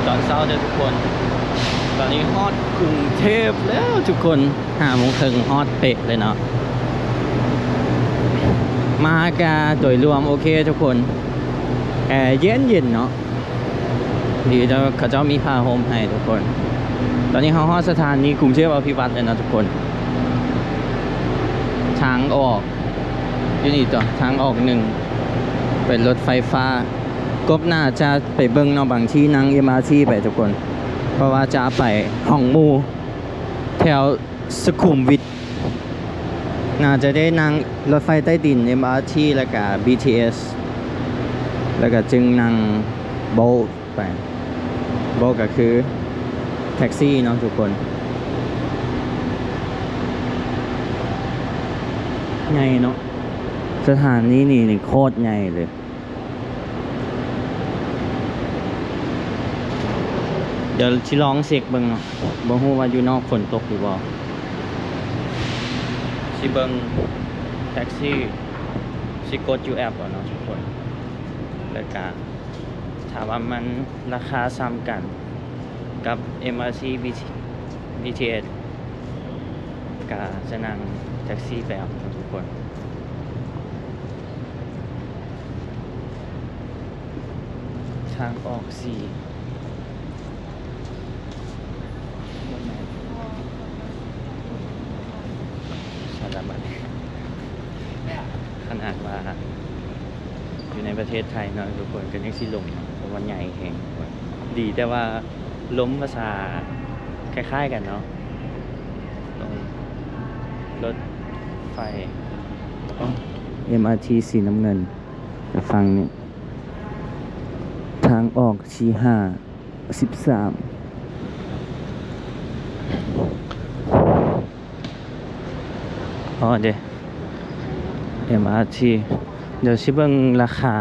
ตอนเช้าเด้อทุกคนตอนนี้ฮอดกรุงเทพแล้วทุกคน5:30ฮอดเป๊ะเลยเนาะมากาโดยรวมโอเคทุกคนแอร์เย็นเนาะดีแล้วเขาเจ้ามีผ้าห่มให้ทุกคนตอนนี้เขาฮอดสถานีกรุงเทพอภิวัตรเลยนะทุกคนทางออกอยู่นี่ต่อทางออก1เป็นรถไฟฟ้ากบหน้าจะไปเบิ่งเนาะบางที่นั่ง MRT ไปทุกคนเพราะว่าจะไปห้องหมู่แถวสุขุมวิทน่าจะได้นั่งรถไฟใต้ดิน MRT แล้วก็ BTS แล้วก็จึงนั่งโบท์ไปโบท์ก็คือแท็กซี่เนาะทุกคนใหญ่เนาะสถานีนี่โคตรใหญ่เลยเดี๋ยวชิลองเสกเบิ่งเนาะบ่ฮู้ว่าอยู่นอกฝนตกหรือบ่สิเบิ่งแท็กซี่สิกดอยู่แอปเอาเนาะทุกคนแล้วก็ถามว่ามันราคาซ้ำกันกับ MRT BTS ก็จะนั่งแท็กซี่ไปเอาทุกคนทางออก4สารบัญขนาดว่าอยู่ในประเทศไทยเนาะทุกคนก็ยังสิลงเพราะว่าใหญ่แห่งดีแต่ว่าล้มภาษาคล้ายๆกันเนาะตรงรถไฟ MRT สีน้ำเงินจะฟังนี่ทางออกชี5 13อ๋อเดี๋ยว MRT เดี๋ยวชิเบิ่งราคา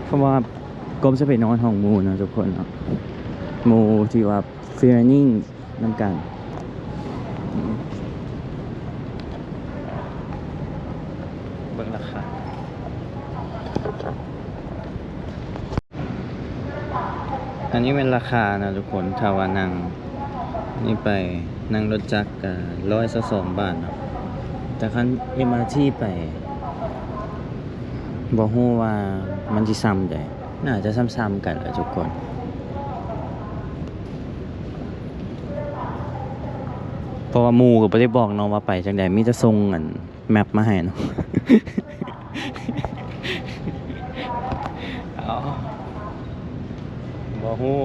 เพราะว่ากรมจะไปนอนห้องหมู่นะทุกคนเนาะหมู่ที่ว่าเฟียร์นิ่งน้ำกันเบิ่งราคาอันนี้เป็นราคานะทุกคนถ้าว่านั่งนี่ไปนั่งรถจักรก็122 บาทเนาะแต่คัน MRT ไปบ่ฮู้ว่ามันสิซ้ำใดน่าจะซ้ำๆกันแหละทุกคนเพราะว่าหมู่ก็บ่ได้บอกเนาะว่าไปจังได๋มีแต่ส่งอันแมปมาให้เนาะ เอาบ่ฮู้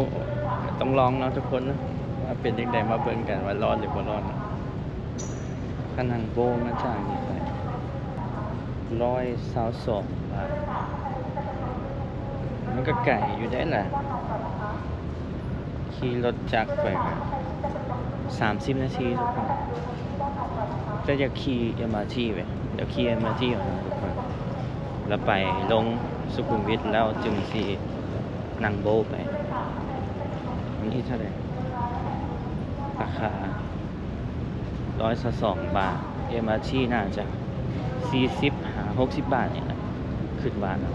ต้องลองเนาะทุกคนนะว่าเป็นจังได๋มาเบิ่งกันว่ารอดหรือบ่รอดเนาะคันนั้นโบมาจากนี่ไป122 บาทมันก็ไก่อยู่ได้แหละขี่รถจักรไป30 นาทีทุกคนก็จะขี่ MRT ไปเดี๋ยวขี่ MRT ออกมาทุกคนแล้วไปลงสุขุมวิทแล้วจึงสินั่งโบไปอันนี้เท่าไหร่ราคา122 บาท MRT น่าจะ40-60 บาทเนี่ยนะขึ้นว่านะ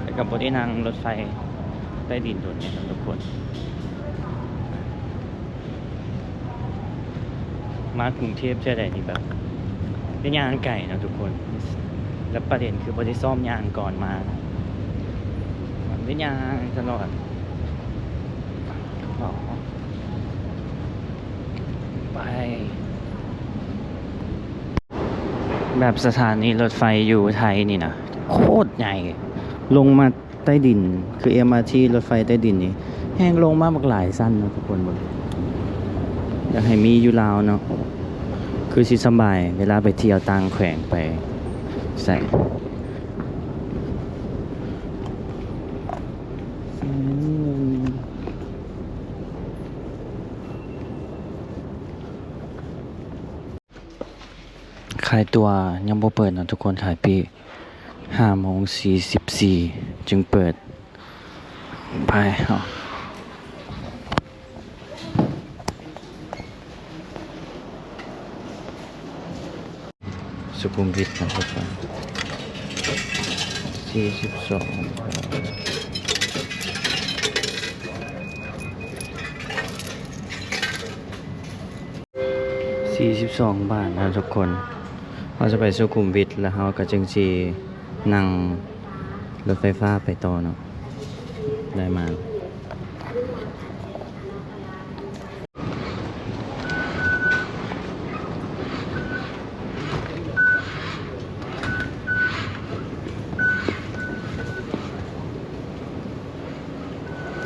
แล้วก็บ่ได้นั่งรถไฟใต้ดินตัวนี้นะทุกคนมากรุงเทพใช่ไหมนี่แบบเป็นยางไก่นะทุกคนแล้วประเด็นคือบ่ได้ซ่อมยางก่อนมามันเป็นยางตลอดไปแบบสถานีรถไฟอยู่ไทยนี่นะโคตรใหญ่ลงมาใต้ดินคือ MRT รถไฟใต้ดินนี่แห้งลงมาบักหลายสั้นนะทุกคนบอกอยากให้มีอยู่ลาวเนาะคือสิสบายเวลาไปเที่ยวต่างแขวงไปใส่ขายตัวยังบ่เปิดนะทุกคนขายปี5:44จึงเปิดไปสุขุมวิทนะครับ42 42 บาทนะทุกคนเราจะไปสุขุมวิทแล้วเราก็จึงจีนั่งรถไฟฟ้าไปต่อเนาะได้มา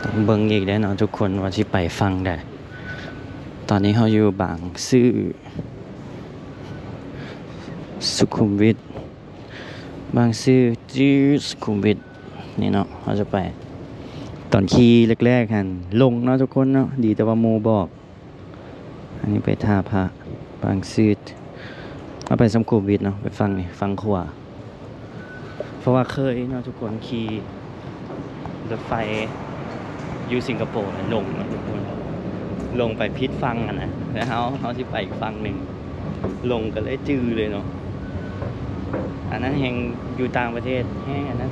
ต้องเบิ่งอีกได้เนาะทุกคนว่าที่ไปฟังได้ตอนนี้เราอยู่บางซื่อสุขุมวิทบางซื่อจื้อสุขุมวิทนี่เนาะเราจะไปตอนขี่แรกๆกันลงเนาะทุกคนเนาะดีแต่ว่าโมบอกอันนี้ไปท่าพระบางซื่อเอาไปสุขุมวิทเนาะไปฟังนี่ฟังขวาเพราะว่าเคยเนาะทุกคนขี่รถไฟอยู่สิงคโปร์ลงเนาะทุกคนลงไปพิษฟังนะแล้วเขาที่ไปอีกฟังหนึ่งลงก็เลยจื้อเลยเนาะอันนั้นแห่งอยู่ต่างประเทศแห้งอันนั้น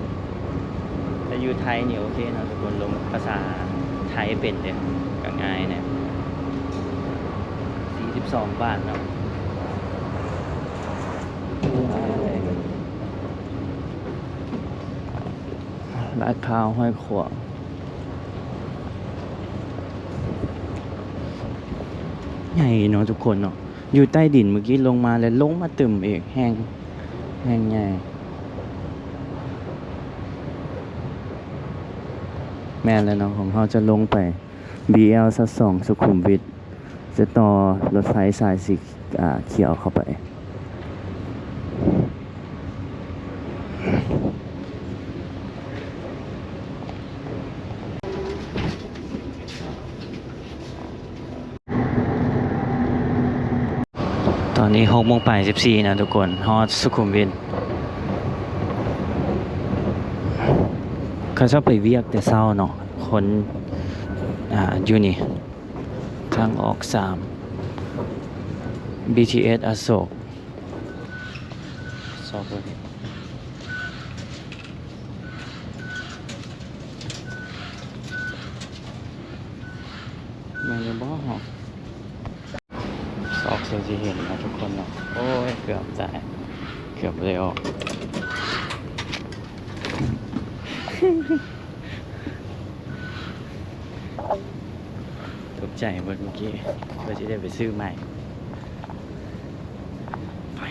แต่อยู่ไทยเนี่ยโอเคเนาะทุกคนลงภาษาไทยเป็นเลยก็ง่ายเนี่ย42 บาทเนาะลาดพร้าวห้อยขวางใหญ่เนาะทุกคนเนาะอยู่ใต้ดินเมื่อกี้ลงมาแล้วลงมาตึมอีกแห้งใหญ่แม่นแล้วเนาะของเขาจะลงไป BL สัก2สุขุมวิทจะต่อรถไฟสายสีเขียวเข้าไปตอนนี้6:14นะทุกคนฮอดสุขุมวิทเขาชอบไปเวียกแต่เศร้าเนาะคนอยู่นี่ทางออก3 BTS อโศกสอบเลยมันจะบอกซอกเสียที่เห็นนะทุกคนเนาะโอ้ยเกือบจ่ายเกือบเลยออกตกใจเมื่อกี้เพื่อที่ได้ไปซื้อใหม่ไป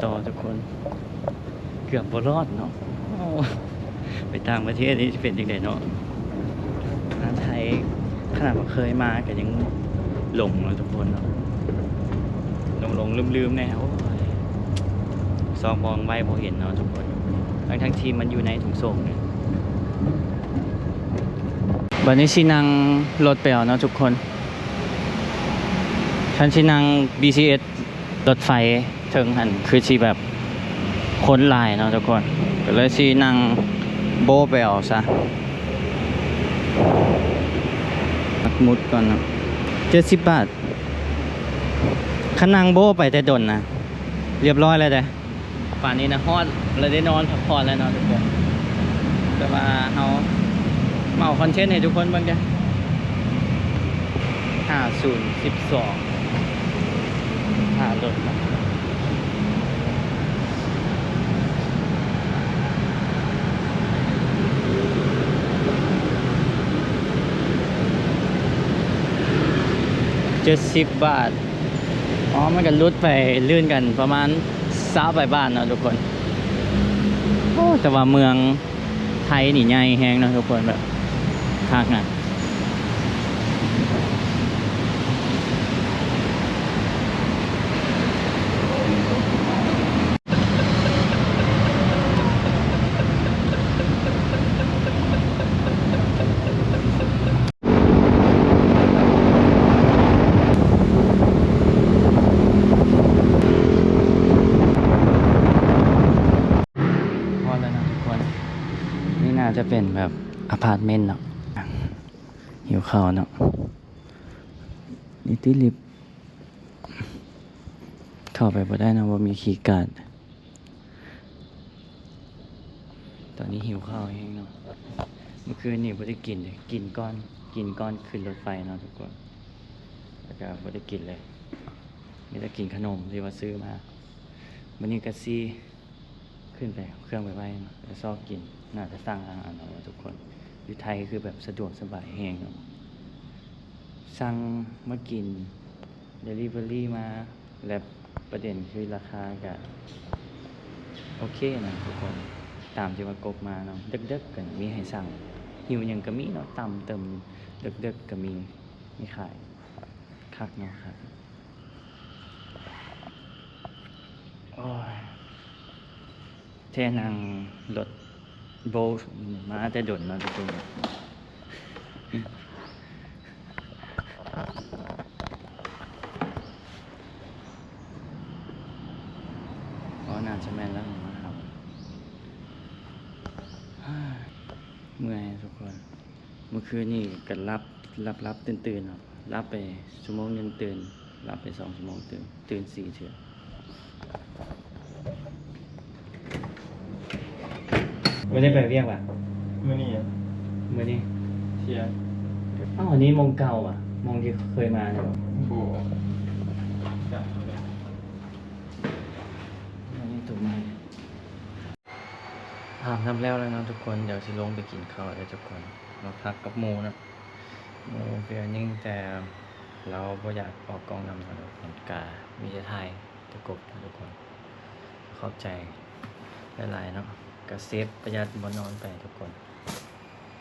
ต่อทุกคนเกือบบรอดเนาะไปต่างประเทศนี่จะเป็นยังไงเนาะไทยขนาดว่าเคยมาก็ยังหลงเลยทุกคนเนาะหลงลืมๆแน่โอ้ยซองมองไว้พอเห็นเนาะทุกคนทั้งทีมันอยู่ในถุงส่งเนี่ยวันนี้ชินังรถไปเอาเนาะทุกคนฉันชินัง BTS รถไฟเทิงหันคือชีแบบคนลายเนาะทุกคนก็เลยชินังโบไปเอาซะมุดก่อนนะ70 บาทขนังโบไปแต่ดนนะเรียบร้อยเลยเด้ป่านนี้นะฮอดเลยได้นอนพักผ่อนแล้วเนาะทุกคนแต่ว่าเขาเมาคอนเทนต์ให้ทุกคนบ้างจ้ะ5012ดนนะ70 บาทอ๋อมันกันลุดไปลื่นกันประมาณ20 บาทเนาะทุกคนโอ้แต่ว่าเมืองไทยนี่ใหญ่แฮงเนาะทุกคนแบบคักนะจะเป็นแบบอพาร์ตเมนต์เนาะหิวข้าวเนาะนี่ที่ลิฟต์เข้าไปบ่ได้นะว่ามีคีย์การ์ดตอนนี้หิวข้าวเองเนาะเมื่อคืนนี่บ่ได้กินเลยกินก้อนขึ้นรถไฟเนาะทุกคนแล้วก็บ่ได้กินเลย มีแต่กินขนมที่ว่าซื้อมาวันนี้ก็ซี่ขึ้นไปเครื่องไปไว้แล้วซอกกินน่าจะสร้างอาหารเอาทุกคนอยู่ไทยคือแบบสะดวกสบายแหงเนาะสั่งมากิน Delivery มาและประเด็นคือราคาก็โอเคนะทุกคนตามที่ว่ากบมาเนาะเด็กๆกันมีให้สั่งหิวยังก็มีเนาะต่ำเติมเด็กๆก็มีขายคักเนาะครับโอ้ยแท่นั่งรถโบมาแต่ดนเนาะทุกคนน่าจะแม่นแล้วนะครับเมื่อยทุกคนเมื่อคืนนี่ก็รับตื่นครับรับไปชั่วโมงนึงตื่นรับไป2 ชั่วโมงตื่น4 เทื่อไม่ได้ไปเรียกว่ะเมื่อนี้อ่ะ เมื่อนี้ เที่ยง อ้าวอันนี้มงเก่าอ่ะมงที่เคยมาเนี่ย โอ้จับเลย อันนี้ถูกไหมทำแล้วนะทุกคนเดี๋ยวสิลงไปกินข้าวแล้วทุกคนมาพักกับหมูนะหมูเฟียนิ่งแต่เราก็อยากออกกองนำนะทุกคนกามีจะถ่ายตะกบนะทุกคนขอบใจหลายๆเนาะกะเซฟประหยัดบนนอนไปทุกคน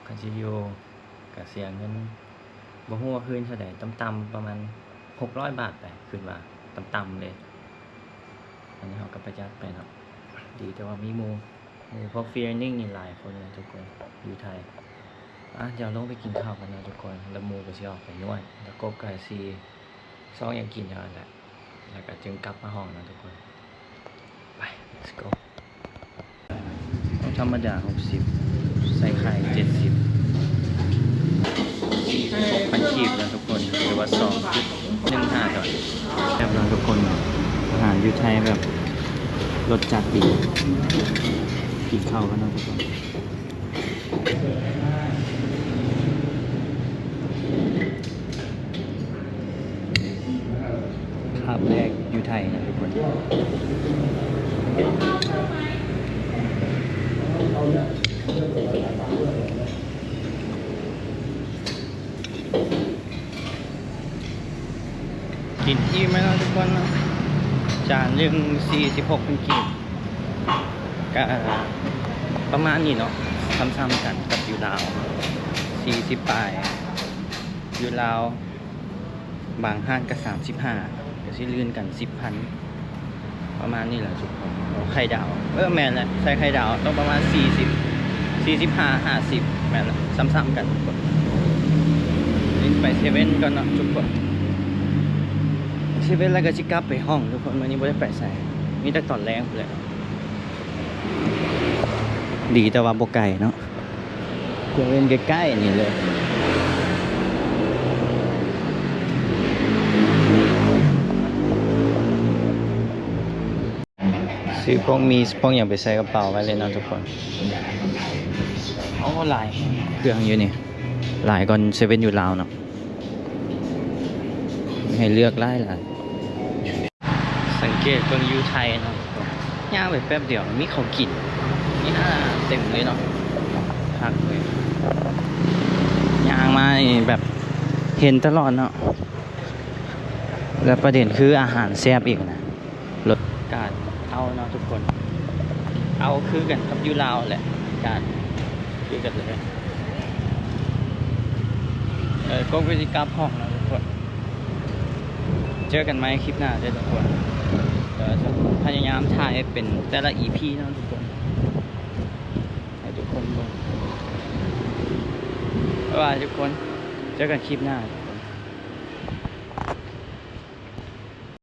คันชิโยกะเสียเงินบ่ฮู้ว่าคืนเท่าใดต่ำๆประมาณ600 บาทไปคืนว่าต่ำๆเลยอันนี้เขาก็ประหยัดไปเนาะดีแต่ว่ามีหมูเพราะเฟียนิ่งนี่หลายคนเลยทุกคนอยู่ไทยเดี๋ยวลงไปกินข้าวกันนะทุกคนแล้วหมูก็สิออกไปนวดแล้วกบกับซีซ้องยังกินเท่านั้นแหละแล้วก็จึงกลับมาห้องนะทุกคนไป let's go ธรรมดา60ใส่ไข่70 6,000 กีบนะทุกคนหรือว่า2.15 ก่อนแบบนั้นทุกคนอาหารอยู่ไทยแบบรสจัดดีกินข้าวกันนะทุกคนคาบแรกอยู่ไทยนะทุกคนกินอิ่มไหมนะทุกคนนะจานหนึ่ง46 กีบก็ประมาณนี้เนาะซ้ำๆกันกับอยู่ลาว40 ปลายอยู่ลาวบางห้างก็35ก็สิลื่นกัน 10,000 ประมาณนี้แหละทุกคนไข่ดาวแม่นแหละใส่ไข่ดาวต้องประมาณ40 45 50แม่นแหละซ้ำๆกันทุกคนนี่ไปเซเว่นก่อนเนาะทุกคนเซเว่นแล้วก็สิกลับไปห้องทุกคนวันนี้ไม่ได้ไปใส่มีแต่ตอนแรกเลยดีแต่ว่าบ่ไกลเนาะเซเว่นใกล้ๆนี่เลยซื้อพวกมีพวกอย่างไปใส่กระเป๋าไว้เลยเนาะทุกคนหลายเครื่องอยู่นี่หลายก่อนเซเว่นอยู่ลาวเนาะให้เลือกหลายสังเกตคนอยู่ไทยเนาะย่างไปแป๊บเดียวมีเขากินนี่เต็มเลยเนาะพักเลยย่างมาแบบเห็นตลอดเนาะแล้วประเด็นคืออาหารแซ่บอีกนะรสการเอาเนาะทุกคนเอาคือกันกับยูลาวแหละการคือกันเลยก็วิธีการห้องนะทุกคนเจอกันไหมคลิปหน้าเด้อทุกคนพยายามถ่ายเป็นแต่ละ EP นะทุกคนให้ทุกคนดูบ๊ายบายทุกคนเจอกันคลิปหน้า